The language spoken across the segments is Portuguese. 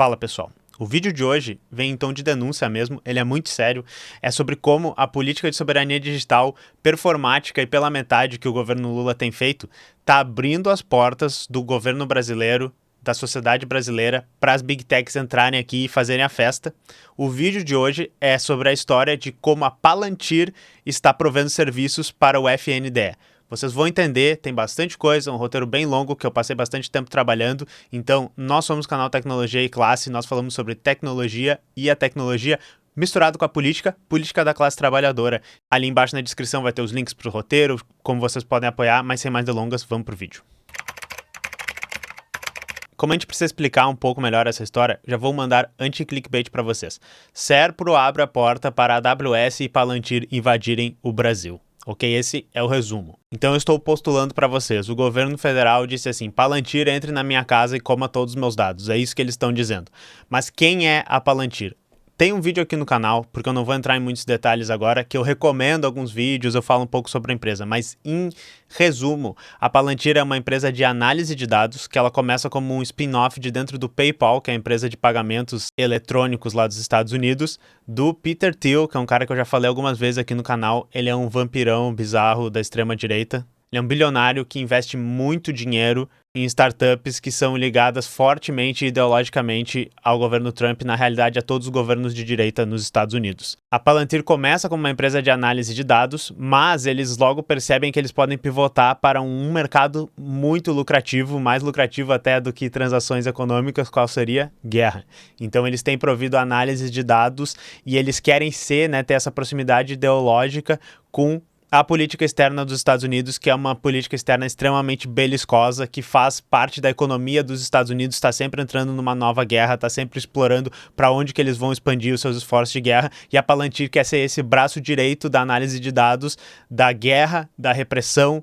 Fala pessoal, o vídeo de hoje vem em tom de denúncia mesmo, ele é muito sério, é sobre como a política de soberania digital, performática e pela metade que o governo Lula tem feito, está abrindo as portas do governo brasileiro, da sociedade brasileira, para as Big Techs entrarem aqui e fazerem a festa. O vídeo de hoje é sobre a história de como a Palantir está provendo serviços para o FNDE. Vocês vão entender, tem bastante coisa, um roteiro bem longo que eu passei bastante tempo trabalhando. Então, nós somos o canal Tecnologia e Classe, nós falamos sobre tecnologia e a tecnologia misturado com a política da classe trabalhadora. Ali embaixo na descrição vai ter os links para o roteiro, como vocês podem apoiar, mas sem mais delongas, vamos pro vídeo. Como a gente precisa explicar um pouco melhor essa história, já vou mandar anti-clickbait para vocês. Serpro abre a porta para a AWS e Palantir invadirem o Brasil. Ok, esse é o resumo. Então eu estou postulando para vocês. O governo federal disse assim: Palantir, entre na minha casa e coma todos os meus dados. É isso que eles estão dizendo. Mas quem é a Palantir? Tem um vídeo aqui no canal, porque eu não vou entrar em muitos detalhes agora, que eu recomendo alguns vídeos, eu falo um pouco sobre a empresa, mas em resumo, a Palantir é uma empresa de análise de dados, que ela começa como um spin-off de dentro do PayPal, que é a empresa de pagamentos eletrônicos lá dos Estados Unidos, do Peter Thiel, que é um cara que eu já falei algumas vezes aqui no canal. Ele é um vampirão bizarro da extrema-direita. Ele é um bilionário que investe muito dinheiro em startups que são ligadas fortemente e ideologicamente ao governo Trump, na realidade a todos os governos de direita nos Estados Unidos. A Palantir começa como uma empresa de análise de dados, mas eles logo percebem que eles podem pivotar para um mercado muito lucrativo, mais lucrativo até do que transações econômicas, qual seria? Guerra. Então eles têm provido análise de dados e eles querem ter essa proximidade ideológica com a política externa dos Estados Unidos, que é uma política externa extremamente beliscosa, que faz parte da economia dos Estados Unidos, está sempre entrando numa nova guerra, está sempre explorando para onde que eles vão expandir os seus esforços de guerra, e a Palantir quer ser esse braço direito da análise de dados, da guerra, da repressão.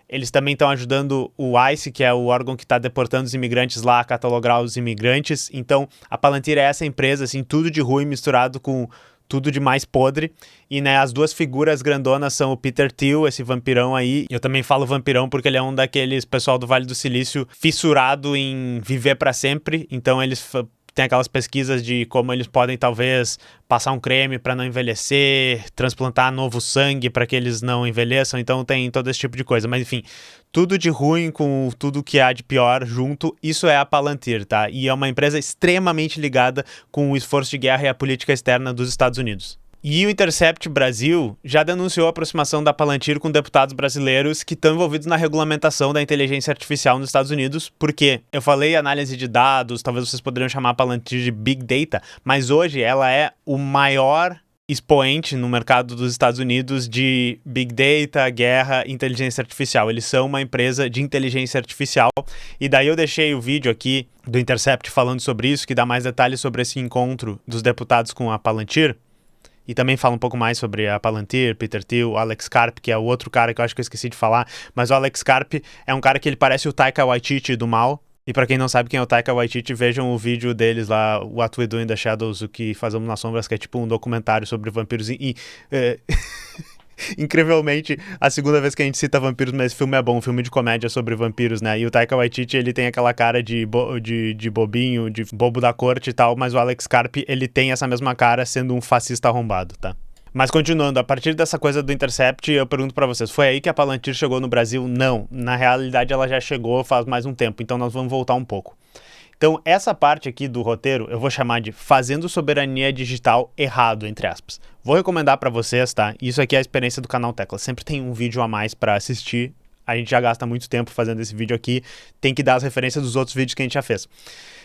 Eles também estão ajudando o ICE, que é o órgão que está deportando os imigrantes lá, a catalogar os imigrantes. Então, a Palantir é essa empresa, assim, tudo de ruim misturado com tudo de mais podre, e as duas figuras grandonas são o Peter Thiel, esse vampirão aí. Eu também falo vampirão porque ele é um daqueles pessoal do Vale do Silício fissurado em viver para sempre, então eles têm aquelas pesquisas de como eles podem talvez passar um creme para não envelhecer, transplantar novo sangue para que eles não envelheçam, então tem todo esse tipo de coisa, mas enfim, tudo de ruim com tudo que há de pior junto, isso é a Palantir, tá? E é uma empresa extremamente ligada com o esforço de guerra e a política externa dos Estados Unidos. E o Intercept Brasil já denunciou a aproximação da Palantir com deputados brasileiros que estão envolvidos na regulamentação da inteligência artificial nos Estados Unidos, porque eu falei análise de dados, talvez vocês poderiam chamar a Palantir de Big Data, mas hoje ela é o maior expoente no mercado dos Estados Unidos de Big Data, guerra, inteligência artificial. Eles são uma empresa de inteligência artificial, e daí eu deixei o vídeo aqui do Intercept falando sobre isso, que dá mais detalhes sobre esse encontro dos deputados com a Palantir. E também fala um pouco mais sobre a Palantir, Peter Thiel, Alex Karp, que é o outro cara que eu acho que eu esqueci de falar. Mas o Alex Karp é um cara que ele parece o Taika Waititi do mal. E pra quem não sabe quem é o Taika Waititi, vejam o vídeo deles lá, What We Do in the Shadows, o que fazemos nas sombras, que é tipo um documentário sobre vampiros. Incrivelmente, a segunda vez que a gente cita vampiros, mas esse filme é bom, um filme de comédia sobre vampiros, né? E o Taika Waititi, ele tem aquela cara de bobinho, de bobo da corte e tal, mas o Alex Karp, ele tem essa mesma cara sendo um fascista arrombado, tá? Mas continuando, a partir dessa coisa do Intercept, eu pergunto pra vocês, foi aí que a Palantir chegou no Brasil? Não, na realidade ela já chegou faz mais um tempo, então nós vamos voltar um pouco. Então, essa parte aqui do roteiro eu vou chamar de Fazendo Soberania Digital Errado, entre aspas. Vou recomendar para vocês, tá? Isso aqui é a experiência do canal Tecla. Sempre tem um vídeo a mais para assistir. A gente já gasta muito tempo fazendo esse vídeo aqui. Tem que dar as referências dos outros vídeos que a gente já fez.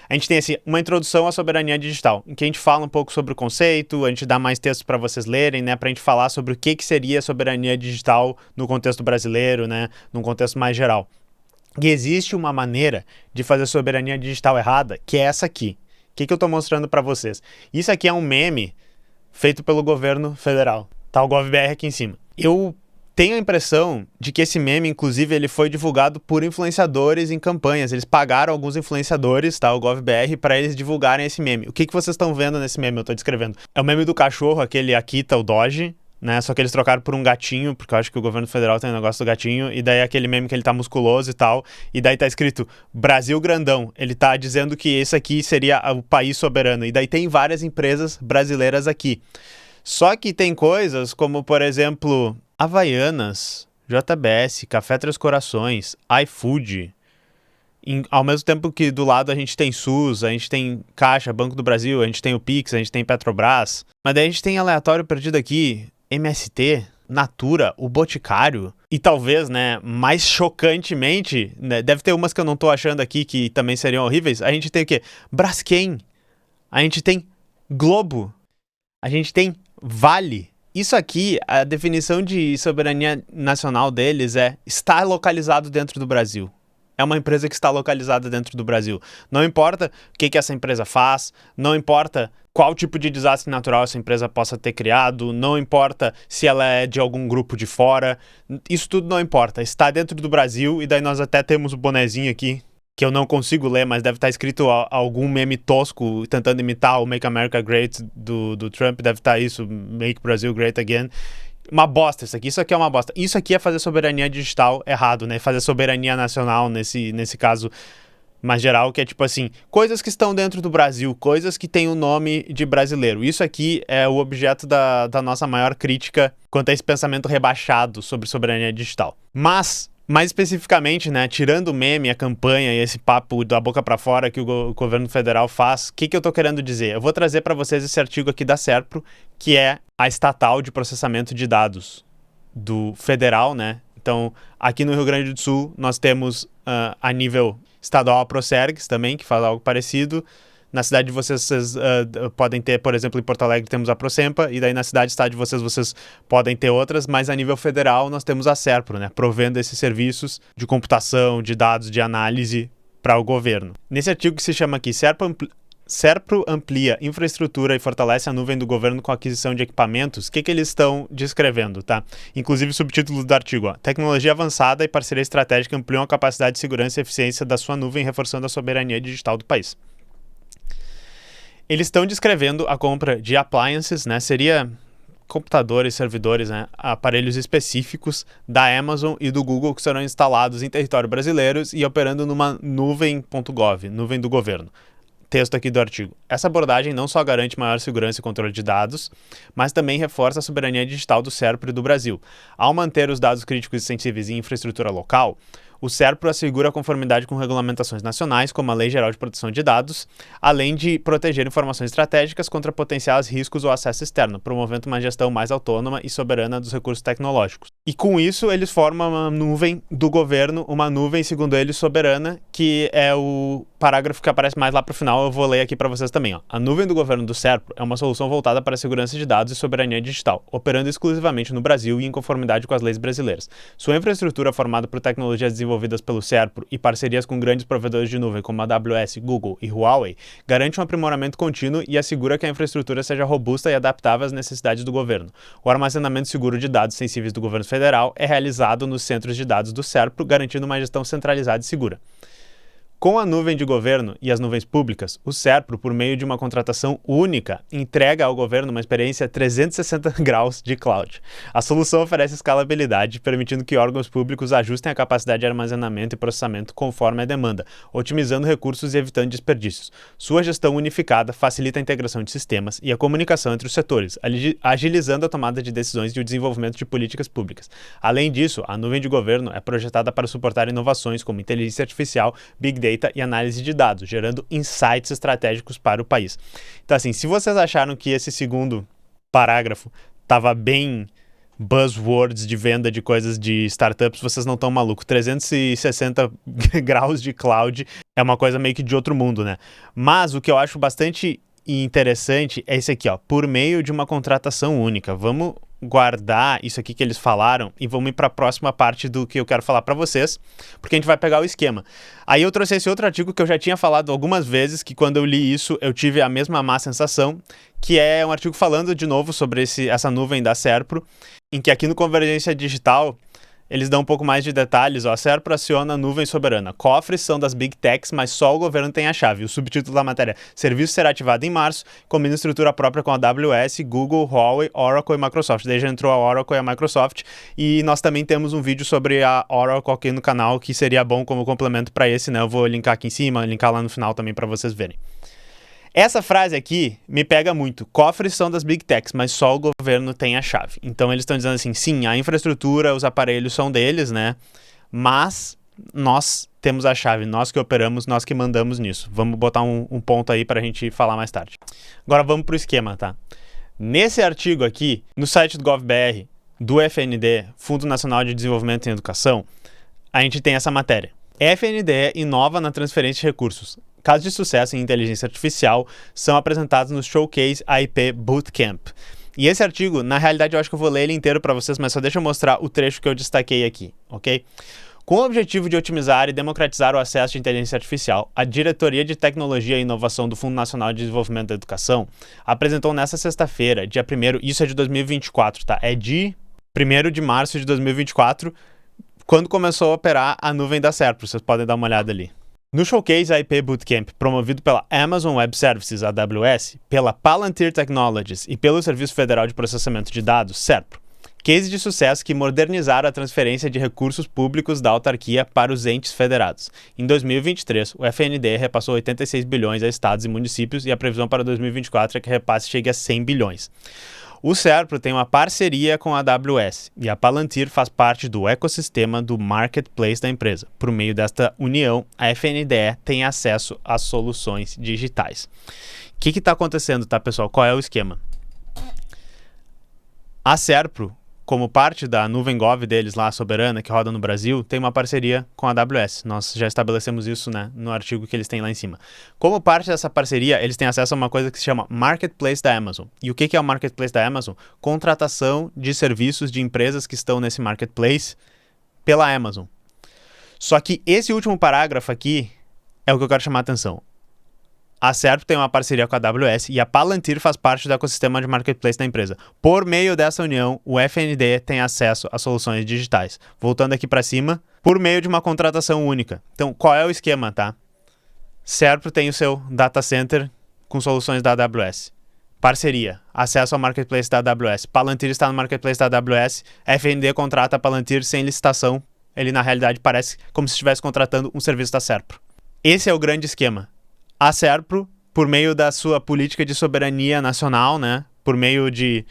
A gente tem assim, uma introdução à soberania digital, em que a gente fala um pouco sobre o conceito, a gente dá mais textos para vocês lerem, né? Para a gente falar sobre o que seria soberania digital no contexto brasileiro, né? Num contexto mais geral. E existe uma maneira de fazer soberania digital errada, que é essa aqui. O que eu estou mostrando para vocês? Isso aqui é um meme feito pelo governo federal. Tá o GovBR aqui em cima. Eu tenho a impressão de que esse meme, inclusive, ele foi divulgado por influenciadores em campanhas. Eles pagaram alguns influenciadores, tá, o GovBR, para eles divulgarem esse meme. O que vocês estão vendo nesse meme? Eu estou descrevendo. É o meme do cachorro, aquele Akita, o Doge, né? Só que eles trocaram por um gatinho, porque eu acho que o governo federal tem um negócio do gatinho, e daí aquele meme que ele tá musculoso e tal, e daí tá escrito Brasil grandão. Ele tá dizendo que esse aqui seria o país soberano, e daí tem várias empresas brasileiras aqui. Só que tem coisas como, por exemplo, Havaianas, JBS, Café Três Corações, iFood. Ao mesmo tempo que do lado a gente tem SUS, a gente tem Caixa, Banco do Brasil, a gente tem o Pix, a gente tem Petrobras. Mas daí a gente tem aleatório perdido aqui, MST, Natura, o Boticário. E talvez, né, mais chocantemente, né, deve ter umas que eu não tô achando aqui que também seriam horríveis. A gente tem o quê? Braskem. A gente tem Globo. A gente tem Vale. Isso aqui, a definição de soberania nacional deles é estar localizado dentro do Brasil. É uma empresa que está localizada dentro do Brasil. Não importa o que essa empresa faz, não importa qual tipo de desastre natural essa empresa possa ter criado, não importa se ela é de algum grupo de fora, isso tudo não importa. Está dentro do Brasil e daí nós até temos o bonezinho aqui, que eu não consigo ler, mas deve estar escrito algum meme tosco tentando imitar o Make America Great do Trump, deve estar isso, Make Brazil Great Again. Uma bosta isso aqui é uma bosta. Isso aqui é fazer soberania digital errado, né? Fazer soberania nacional nesse caso mais geral, que é tipo assim, coisas que estão dentro do Brasil, coisas que têm o nome de brasileiro. Isso aqui é o objeto da nossa maior crítica quanto a esse pensamento rebaixado sobre soberania digital. Mas, mais especificamente, né, tirando o meme, a campanha e esse papo da boca pra fora que o governo federal faz, o que eu tô querendo dizer? Eu vou trazer para vocês esse artigo aqui da Serpro, que é a estatal de processamento de dados do federal, né? Então, aqui no Rio Grande do Sul, nós temos a nível estadual a Procergs também, que faz algo parecido. Na cidade de vocês podem ter, por exemplo, em Porto Alegre temos a Procempa, e daí na cidade de vocês podem ter outras, mas a nível federal nós temos a Serpro, né, provendo esses serviços de computação, de dados, de análise para o governo. Nesse artigo que se chama aqui, Serpro amplia infraestrutura e fortalece a nuvem do governo com a aquisição de equipamentos. O que eles estão descrevendo, tá? Inclusive o subtítulo do artigo, ó, tecnologia avançada e parceria estratégica ampliam a capacidade de segurança e eficiência da sua nuvem, reforçando a soberania digital do país. Eles estão descrevendo a compra de appliances, né? Seria computadores, servidores, né? Aparelhos específicos da Amazon e do Google que serão instalados em território brasileiro e operando numa nuvem.gov, nuvem do governo. Texto aqui do artigo. Essa abordagem não só garante maior segurança e controle de dados, mas também reforça a soberania digital do Serpro e do Brasil. Ao manter os dados críticos e sensíveis em infraestrutura local, o Serpro assegura a conformidade com regulamentações nacionais, como a Lei Geral de Proteção de Dados, além de proteger informações estratégicas contra potenciais riscos ou acesso externo, promovendo uma gestão mais autônoma e soberana dos recursos tecnológicos. E com isso, eles formam uma nuvem do governo, uma nuvem, segundo eles, soberana, que é o parágrafo que aparece mais lá para o final, eu vou ler aqui para vocês também. Ó. A nuvem do governo do Serpro é uma solução voltada para a segurança de dados e soberania digital, operando exclusivamente no Brasil e em conformidade com as leis brasileiras. Sua infraestrutura, formada por tecnologias desenvolvidas pelo Serpro e parcerias com grandes provedores de nuvem como a AWS, Google e Huawei, garante um aprimoramento contínuo e assegura que a infraestrutura seja robusta e adaptável às necessidades do governo. O armazenamento seguro de dados sensíveis do governo federal é realizado nos centros de dados do Serpro, garantindo uma gestão centralizada e segura. Com a nuvem de governo e as nuvens públicas, o Serpro, por meio de uma contratação única, entrega ao governo uma experiência 360 graus de cloud. A solução oferece escalabilidade, permitindo que órgãos públicos ajustem a capacidade de armazenamento e processamento conforme a demanda, otimizando recursos e evitando desperdícios. Sua gestão unificada facilita a integração de sistemas e a comunicação entre os setores, agilizando a tomada de decisões e o desenvolvimento de políticas públicas. Além disso, a nuvem de governo é projetada para suportar inovações como inteligência artificial, Big Data e análise de dados, gerando insights estratégicos para o país. Então, assim, se vocês acharam que esse segundo parágrafo estava bem buzzwords de venda de coisas de startups, vocês não estão malucos. 360 graus de cloud é uma coisa meio que de outro mundo, né? Mas o que eu acho bastante interessante é esse aqui, ó, por meio de uma contratação única. Vamos guardar isso aqui que eles falaram e vamos ir para a próxima parte do que eu quero falar para vocês, porque a gente vai pegar o esquema. Aí eu trouxe esse outro artigo que eu já tinha falado algumas vezes, que quando eu li isso eu tive a mesma má sensação, que é um artigo falando de novo sobre essa nuvem da Serpro, em que aqui no Convergência Digital eles dão um pouco mais de detalhes. A Serpro aciona a nuvem soberana. Cofres são das Big Techs, mas só o governo tem a chave. O subtítulo da matéria: serviço será ativado em março, combina estrutura própria com a AWS, Google, Huawei, Oracle e Microsoft. Daí já entrou a Oracle e a Microsoft. E nós também temos um vídeo sobre a Oracle aqui no canal, que seria bom como complemento para esse, né? Eu vou linkar aqui em cima, linkar lá no final também para vocês verem. Essa frase aqui me pega muito. Cofres são das Big Techs, mas só o governo tem a chave. Então eles estão dizendo assim, sim, a infraestrutura, os aparelhos são deles, né? Mas nós temos a chave, nós que operamos, nós que mandamos nisso. Vamos botar um ponto aí para a gente falar mais tarde. Agora vamos para o esquema, tá? Nesse artigo aqui, no site do GovBR, do FNDE, Fundo Nacional de Desenvolvimento em Educação, a gente tem essa matéria. FNDE inova na transferência de recursos. Casos de sucesso em inteligência artificial são apresentados no Showcase IP Bootcamp. E esse artigo, na realidade, eu acho que eu vou ler ele inteiro para vocês, mas só deixa eu mostrar o trecho que eu destaquei aqui, ok? Com o objetivo de otimizar e democratizar o acesso de inteligência artificial, a Diretoria de Tecnologia e Inovação do Fundo Nacional de Desenvolvimento da Educação apresentou nesta sexta-feira, dia 1º, isso é de 2024, tá? É de 1º de março de 2024, quando começou a operar a nuvem da Serpro, vocês podem dar uma olhada ali. No Showcase IP Bootcamp, promovido pela Amazon Web Services, AWS, pela Palantir Technologies e pelo Serviço Federal de Processamento de Dados, SERPRO, case de sucesso que modernizaram a transferência de recursos públicos da autarquia para os entes federados. Em 2023, o FNDE repassou 86 bilhões a estados e municípios e a previsão para 2024 é que o repasse chegue a 100 bilhões. O SERPRO tem uma parceria com a AWS e a Palantir faz parte do ecossistema do marketplace da empresa. Por meio desta união, a FNDE tem acesso às soluções digitais. O que está acontecendo, tá, pessoal? Qual é o esquema? A SERPRO, como parte da nuvem Gov deles lá, soberana, que roda no Brasil, tem uma parceria com a AWS. Nós já estabelecemos isso, né, no artigo que eles têm lá em cima. Como parte dessa parceria, eles têm acesso a uma coisa que se chama Marketplace da Amazon. E o que é o Marketplace da Amazon? Contratação de serviços de empresas que estão nesse Marketplace pela Amazon. Só que esse último parágrafo aqui é o que eu quero chamar a atenção. A SERPRO tem uma parceria com a AWS e a Palantir faz parte do ecossistema de marketplace da empresa. Por meio dessa união, o FNDE tem acesso a soluções digitais. Voltando aqui para cima, por meio de uma contratação única. Então, qual é o esquema, tá? SERPRO tem o seu data center com soluções da AWS. Parceria, acesso ao marketplace da AWS. Palantir está no marketplace da AWS, FNDE contrata a Palantir sem licitação. Ele, na realidade, parece como se estivesse contratando um serviço da SERPRO. Esse é o grande esquema. A SERPRO, por meio da sua política de soberania nacional, né, por meio de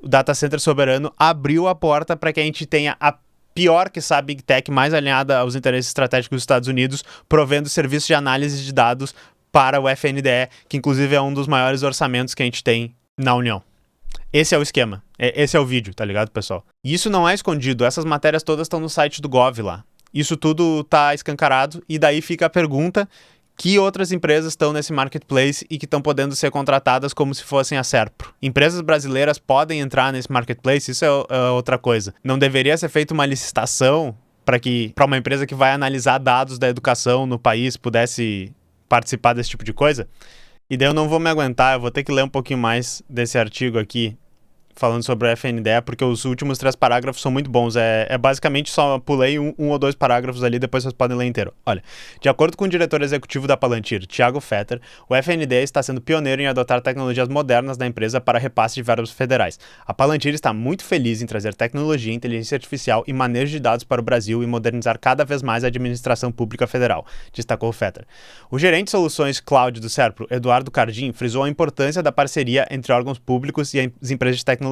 data center soberano, abriu a porta para que a gente tenha a pior, que sabe, Big Tech, mais alinhada aos interesses estratégicos dos Estados Unidos, provendo serviços de análise de dados para o FNDE, que inclusive é um dos maiores orçamentos que a gente tem na União. Esse é o esquema, esse é o vídeo, tá ligado, pessoal? E isso não é escondido, essas matérias todas estão no site do Gov lá. Isso tudo tá escancarado e daí fica a pergunta: que outras empresas estão nesse marketplace e que estão podendo ser contratadas como se fossem a SERPRO? Empresas brasileiras podem entrar nesse marketplace? Isso é outra coisa. Não deveria ser feita uma licitação para uma empresa que vai analisar dados da educação no país pudesse participar desse tipo de coisa? E daí eu não vou me aguentar, eu vou ter que ler um pouquinho mais desse artigo aqui, falando sobre o FNDE, porque os últimos 3 parágrafos são muito bons. Basicamente só pulei um ou 2 parágrafos ali, depois vocês podem ler inteiro. Olha, de acordo com o diretor executivo da Palantir, Thiago Fetter, o FNDE está sendo pioneiro em adotar tecnologias modernas da empresa para repasse de verbas federais. A Palantir está muito feliz em trazer tecnologia, inteligência artificial e manejo de dados para o Brasil e modernizar cada vez mais a administração pública federal, destacou Fetter. O gerente de soluções cloud do SERPRO, Eduardo Cardim, frisou a importância da parceria entre órgãos públicos e as empresas de tecnologia.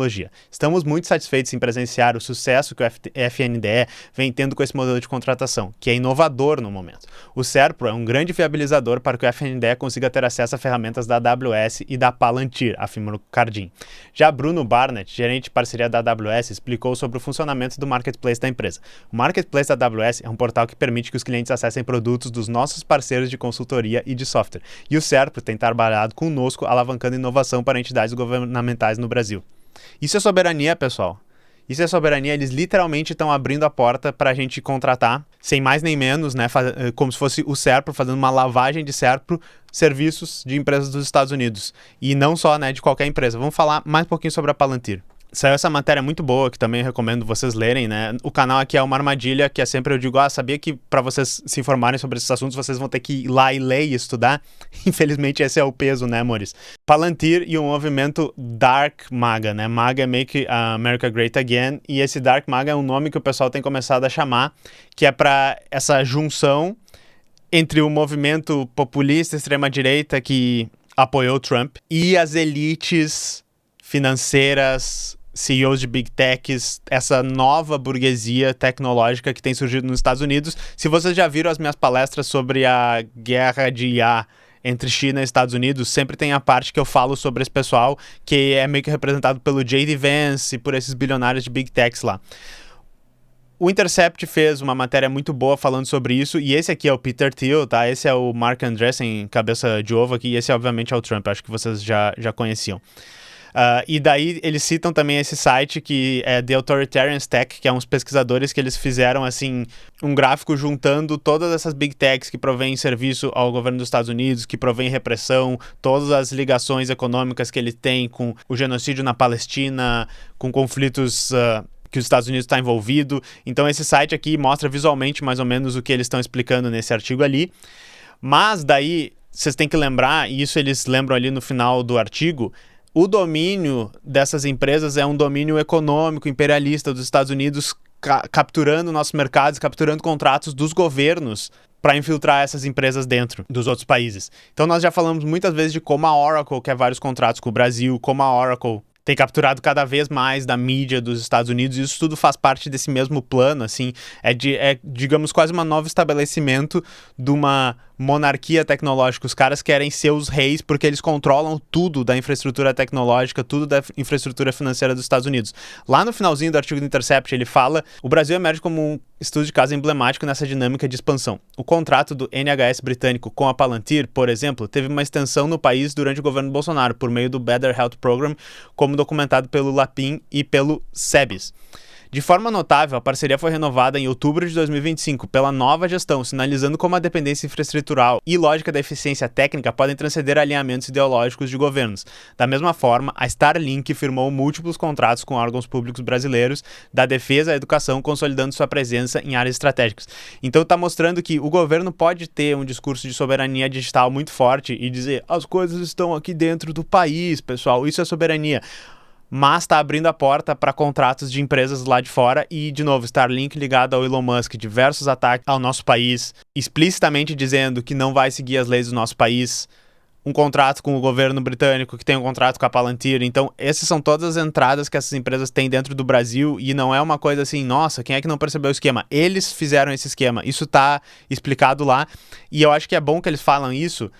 Estamos muito satisfeitos em presenciar o sucesso que o FNDE vem tendo com esse modelo de contratação, que é inovador no momento. O SERPRO é um grande viabilizador para que o FNDE consiga ter acesso a ferramentas da AWS e da Palantir, afirmou Cardim. Já Bruno Barnett, gerente de parceria da AWS, explicou sobre o funcionamento do marketplace da empresa. O marketplace da AWS é um portal que permite que os clientes acessem produtos dos nossos parceiros de consultoria e de software. E o SERPRO tem trabalhado conosco, alavancando inovação para entidades governamentais no Brasil. Isso é soberania, pessoal. Isso é soberania. Eles literalmente estão abrindo a porta para a gente contratar, sem mais nem menos, né, como se fosse o SERPRO, fazendo uma lavagem de SERPRO, serviços de empresas dos Estados Unidos. E não só, né, de qualquer empresa. Vamos falar mais um pouquinho sobre a Palantir. Saiu essa matéria muito boa, que também recomendo vocês lerem, né? O canal aqui é uma armadilha, que é sempre eu digo, sabia que para vocês se informarem sobre esses assuntos, vocês vão ter que ir lá e ler e estudar? Infelizmente esse é o peso, né, amores? Palantir e o movimento Dark MAGA, né? MAGA é Make America Great Again, e esse Dark MAGA é um nome que o pessoal tem começado a chamar, que é para essa junção entre o movimento populista, extrema-direita, que apoiou Trump, e as elites financeiras, CEOs de Big Techs, essa nova burguesia tecnológica que tem surgido nos Estados Unidos. Se vocês já viram as minhas palestras sobre a guerra de IA entre China e Estados Unidos, sempre tem a parte que eu falo sobre esse pessoal, que é meio que representado pelo J.D. Vance e por esses bilionários de Big Techs lá. O Intercept fez uma matéria muito boa falando sobre isso, e esse aqui é o Peter Thiel, tá? Esse é o Mark Andreessen, cabeça de ovo aqui, e esse obviamente é o Trump, acho que vocês já conheciam. E daí eles citam também esse site que é The Authoritarian Stack, que é uns pesquisadores que eles fizeram assim um gráfico juntando todas essas Big Techs que provêm serviço ao governo dos Estados Unidos, que provém repressão, todas as ligações econômicas que ele tem com o genocídio na Palestina, com conflitos que os Estados Unidos está envolvido. Então esse site aqui mostra visualmente mais ou menos o que eles estão explicando nesse artigo ali. Mas daí vocês têm que lembrar, e isso eles lembram ali no final do artigo, o domínio dessas empresas é um domínio econômico, imperialista dos Estados Unidos, capturando nossos mercados, capturando contratos dos governos para infiltrar essas empresas dentro dos outros países. Então nós já falamos muitas vezes de como a Oracle quer vários contratos com o Brasil, como a Oracle tem capturado cada vez mais da mídia dos Estados Unidos, e isso tudo faz parte desse mesmo plano, assim, digamos, quase um novo estabelecimento de uma monarquia tecnológica. Os caras querem ser os reis porque eles controlam tudo da infraestrutura tecnológica, tudo da infraestrutura financeira dos Estados Unidos. Lá no finalzinho do artigo do Intercept, ele fala: o Brasil emerge como um estudo de caso emblemático nessa dinâmica de expansão. O contrato do NHS britânico com a Palantir, por exemplo, teve uma extensão no país durante o governo Bolsonaro, por meio do Better Health Program, como documentado pelo Lapin e pelo SEBS. De forma notável, a parceria foi renovada em outubro de 2025 pela nova gestão, sinalizando como a dependência infraestrutural e lógica da eficiência técnica podem transcender alinhamentos ideológicos de governos. Da mesma forma, a Starlink firmou múltiplos contratos com órgãos públicos brasileiros da defesa à educação, consolidando sua presença em áreas estratégicas. Então está mostrando que o governo pode ter um discurso de soberania digital muito forte e dizer: as coisas estão aqui dentro do país, pessoal, isso é soberania. Mas está abrindo a porta para contratos de empresas lá de fora e, de novo, Starlink ligado ao Elon Musk, diversos ataques ao nosso país, explicitamente dizendo que não vai seguir as leis do nosso país, um contrato com o governo britânico que tem um contrato com a Palantir. Então, essas são todas as entradas que essas empresas têm dentro do Brasil, e não é uma coisa assim, nossa, quem é que não percebeu o esquema? Eles fizeram esse esquema, isso está explicado lá, e eu acho que é bom que eles falam isso.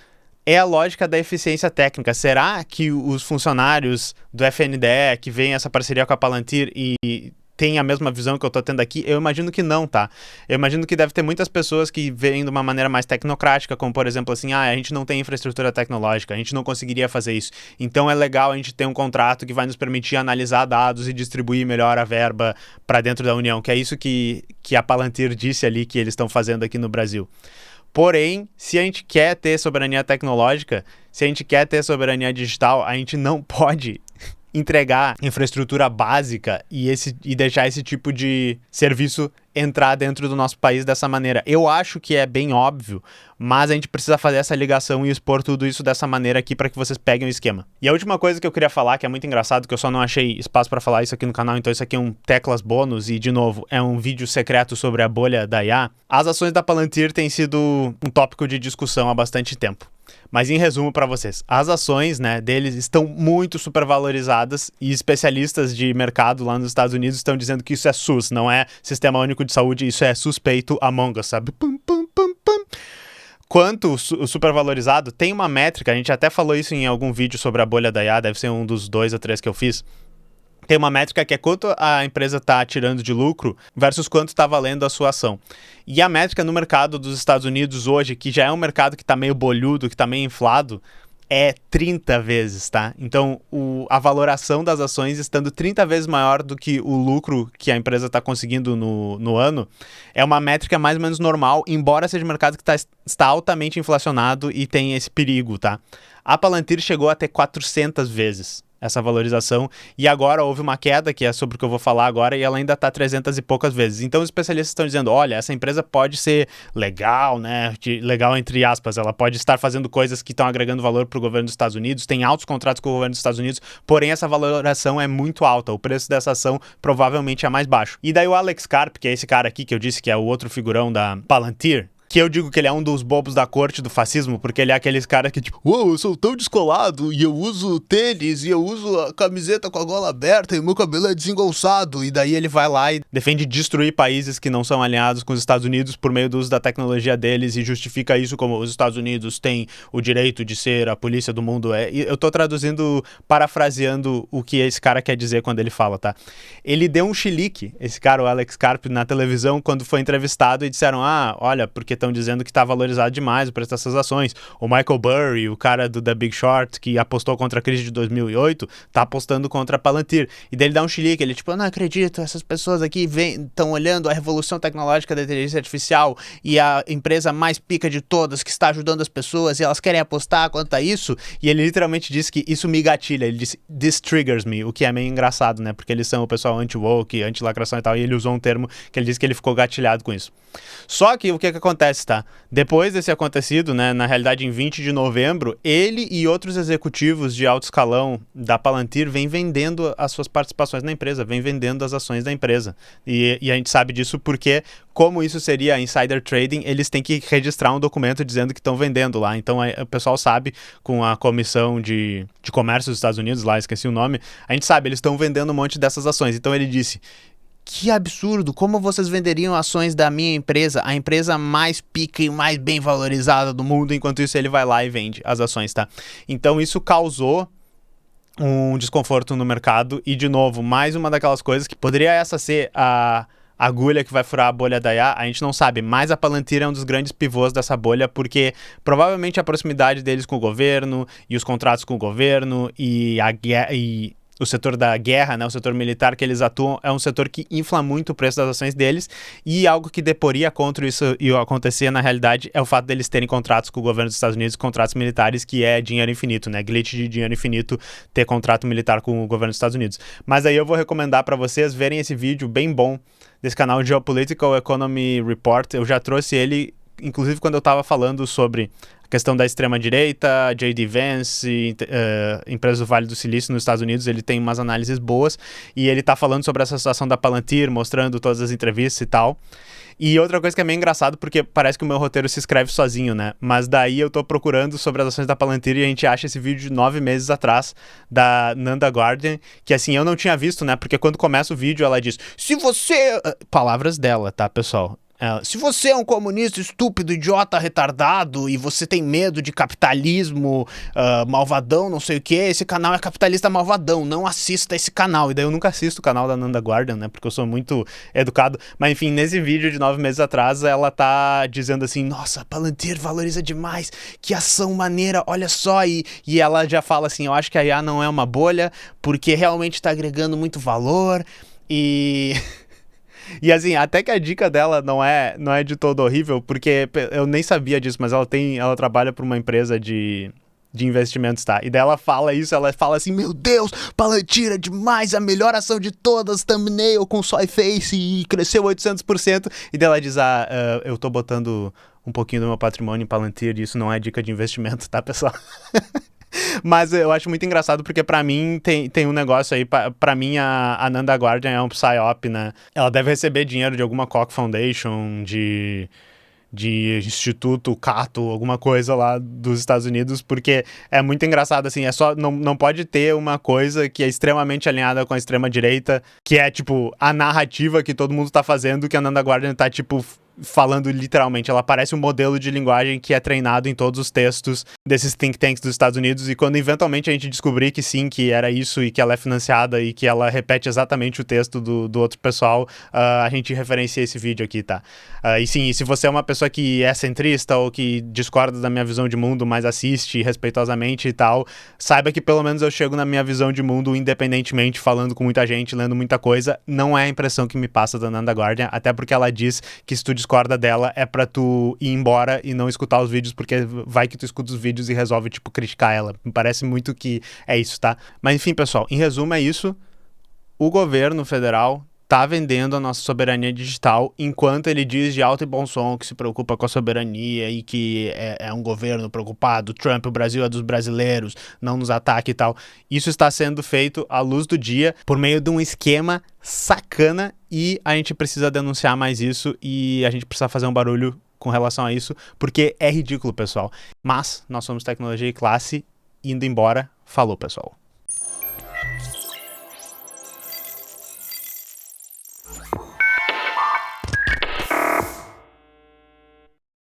É a lógica da eficiência técnica. Será que os funcionários do FNDE que veem essa parceria com a Palantir e têm a mesma visão que eu estou tendo aqui? Eu imagino que não, tá? Eu imagino que deve ter muitas pessoas que veem de uma maneira mais tecnocrática, como por exemplo assim, a gente não tem infraestrutura tecnológica, a gente não conseguiria fazer isso. Então é legal a gente ter um contrato que vai nos permitir analisar dados e distribuir melhor a verba para dentro da União, que é isso que a Palantir disse ali que eles estão fazendo aqui no Brasil. Porém, se a gente quer ter soberania tecnológica, se a gente quer ter soberania digital, a gente não pode entregar infraestrutura básica e deixar esse tipo de serviço entrar dentro do nosso país dessa maneira. Eu acho que é bem óbvio, mas a gente precisa fazer essa ligação e expor tudo isso dessa maneira aqui para que vocês peguem o esquema. E a última coisa que eu queria falar, que é muito engraçado, que eu só não achei espaço para falar isso aqui no canal, então isso aqui é um teclas bônus e, de novo, é um vídeo secreto sobre a bolha da IA. As ações da Palantir têm sido um tópico de discussão há bastante tempo. Mas em resumo para vocês, as ações, né, deles estão muito supervalorizadas, e especialistas de mercado lá nos Estados Unidos estão dizendo que isso é SUS, não é Sistema Único de Saúde, isso é suspeito Among Us, sabe? Quanto o supervalorizado, tem uma métrica, a gente até falou isso em algum vídeo sobre a bolha da IA, deve ser um dos 2 ou 3 que eu fiz. Tem uma métrica que é quanto a empresa está tirando de lucro versus quanto está valendo a sua ação. E a métrica no mercado dos Estados Unidos hoje, que já é um mercado que está meio bolhudo, que está meio inflado, é 30 vezes, tá? Então, a valoração das ações estando 30 vezes maior do que o lucro que a empresa está conseguindo no ano, é uma métrica mais ou menos normal, embora seja um mercado que está altamente inflacionado e tem esse perigo, tá? A Palantir chegou a ter 400 vezes essa valorização, e agora houve uma queda, que é sobre o que eu vou falar agora, e ela ainda está 300 e poucas vezes. Então os especialistas estão dizendo, olha, essa empresa pode ser legal, né, legal entre aspas, ela pode estar fazendo coisas que estão agregando valor para o governo dos Estados Unidos, tem altos contratos com o governo dos Estados Unidos, porém essa valoração é muito alta, o preço dessa ação provavelmente é mais baixo. E daí o Alex Karp, que é esse cara aqui que eu disse que é o outro figurão da Palantir, que eu digo que ele é um dos bobos da corte do fascismo, porque ele é aqueles caras que tipo, uou, eu sou tão descolado, e eu uso tênis, e eu uso a camiseta com a gola aberta, e o meu cabelo é desengolçado, e daí ele vai lá e defende destruir países que não são alinhados com os Estados Unidos por meio do uso da tecnologia deles, e justifica isso como os Estados Unidos têm o direito de ser a polícia do mundo. Eu tô traduzindo, parafraseando o que esse cara quer dizer quando ele fala, tá? Ele deu um chilique, esse cara, o Alex Karp, na televisão, quando foi entrevistado, e disseram, olha, porque estão dizendo que está valorizado demais o preço dessas ações. O Michael Burry, o cara do The Big Short, que apostou contra a crise de 2008, tá apostando contra a Palantir. E daí ele dá um chilique, ele tipo, eu não acredito, essas pessoas aqui estão olhando a revolução tecnológica da inteligência artificial e a empresa mais pica de todas que está ajudando as pessoas e elas querem apostar quanto a isso. E ele literalmente disse que isso me gatilha. Ele disse, this triggers me, o que é meio engraçado, né? Porque eles são o pessoal anti-woke, anti-lacração e tal, e ele usou um termo que ele disse que ele ficou gatilhado com isso. Só que o que acontece, tá? Depois desse acontecido, né, na realidade em 20 de novembro, ele e outros executivos de alto escalão da Palantir vêm vendendo as suas participações na empresa, vêm vendendo as ações da empresa. E a gente sabe disso porque, como isso seria insider trading, eles têm que registrar um documento dizendo que estão vendendo lá. Então o pessoal sabe, com a Comissão de Comércio dos Estados Unidos, lá esqueci o nome, a gente sabe, eles estão vendendo um monte dessas ações. Então ele disse, que absurdo, como vocês venderiam ações da minha empresa, a empresa mais pica e mais bem valorizada do mundo, enquanto isso ele vai lá e vende as ações, tá? Então isso causou um desconforto no mercado e, de novo, mais uma daquelas coisas que poderia essa ser a agulha que vai furar a bolha da IA, a gente não sabe, mas a Palantir é um dos grandes pivôs dessa bolha, porque provavelmente a proximidade deles com o governo e os contratos com o governo e a guerra e o setor da guerra, né, o setor militar que eles atuam, é um setor que infla muito o preço das ações deles, e algo que deporia contra isso e acontecer na realidade é o fato deles terem contratos com o governo dos Estados Unidos, contratos militares, que é dinheiro infinito, né, glitch de dinheiro infinito ter contrato militar com o governo dos Estados Unidos. Mas aí eu vou recomendar para vocês verem esse vídeo bem bom desse canal Geopolitical Economy Report. Eu já trouxe ele, inclusive quando eu estava falando sobre questão da extrema-direita, J.D. Vance, empresa do Vale do Silício nos Estados Unidos, ele tem umas análises boas, e ele tá falando sobre essa situação da Palantir, mostrando todas as entrevistas e tal. E outra coisa que é meio engraçado, porque parece que o meu roteiro se escreve sozinho, né? Mas daí eu tô procurando sobre as ações da Palantir e a gente acha esse vídeo de 9 meses atrás, da Nanda Guardian, que assim, eu não tinha visto, né? Porque quando começa o vídeo ela diz, se você... Palavras dela, tá, pessoal? Se você é um comunista estúpido, idiota, retardado e você tem medo de capitalismo malvadão, não sei o que, esse canal é capitalista malvadão, não assista esse canal. E daí eu nunca assisto o canal da Nanda Guardian, né, porque eu sou muito educado. Mas enfim, nesse vídeo de 9 meses atrás, ela tá dizendo assim, nossa, Palantir valoriza demais, que ação maneira, olha só. E ela já fala assim, eu acho que a IA não é uma bolha, porque realmente tá agregando muito valor e... E assim, até que a dica dela não é de todo horrível, porque eu nem sabia disso, mas ela trabalha para uma empresa de investimentos, tá? E daí ela fala isso, ela fala assim, meu Deus, Palantir é demais, a melhor ação de todas, thumbnail com soy face e cresceu 800%. E daí ela diz, eu tô botando um pouquinho do meu patrimônio em Palantir e isso não é dica de investimento, tá, pessoal? Mas eu acho muito engraçado porque pra mim tem um negócio aí, pra mim a Nanda Guardian é um psyop, né? Ela deve receber dinheiro de alguma Koch Foundation, de Instituto Cato, alguma coisa lá dos Estados Unidos, porque é muito engraçado, assim, não pode ter uma coisa que é extremamente alinhada com a extrema-direita, que é, tipo, a narrativa que todo mundo tá fazendo, que a Nanda Guardian tá, tipo, falando literalmente. Ela parece um modelo de linguagem que é treinado em todos os textos desses think tanks dos Estados Unidos, e quando eventualmente a gente descobrir que sim, que era isso e que ela é financiada e que ela repete exatamente o texto do outro pessoal, a gente referencia esse vídeo aqui, tá? E sim, se você é uma pessoa que é centrista ou que discorda da minha visão de mundo, mas assiste respeitosamente e tal, saiba que pelo menos eu chego na minha visão de mundo independentemente, falando com muita gente, lendo muita coisa. Não é a impressão que me passa da Nanda Guardian, até porque ela diz que se tu discordar discorda dela é pra tu ir embora e não escutar os vídeos, porque vai que tu escuta os vídeos e resolve, tipo, criticar ela. Me parece muito que é isso, tá? Mas enfim, pessoal, em resumo é isso. O governo federal tá vendendo a nossa soberania digital, enquanto ele diz de alto e bom som que se preocupa com a soberania e que é um governo preocupado, Trump, o Brasil é dos brasileiros, não nos ataque e tal. Isso está sendo feito à luz do dia por meio de um esquema sacana e a gente precisa denunciar mais isso e a gente precisa fazer um barulho com relação a isso, porque é ridículo, pessoal. Mas nós somos Tecnologia e Classe, indo embora. Falou, pessoal.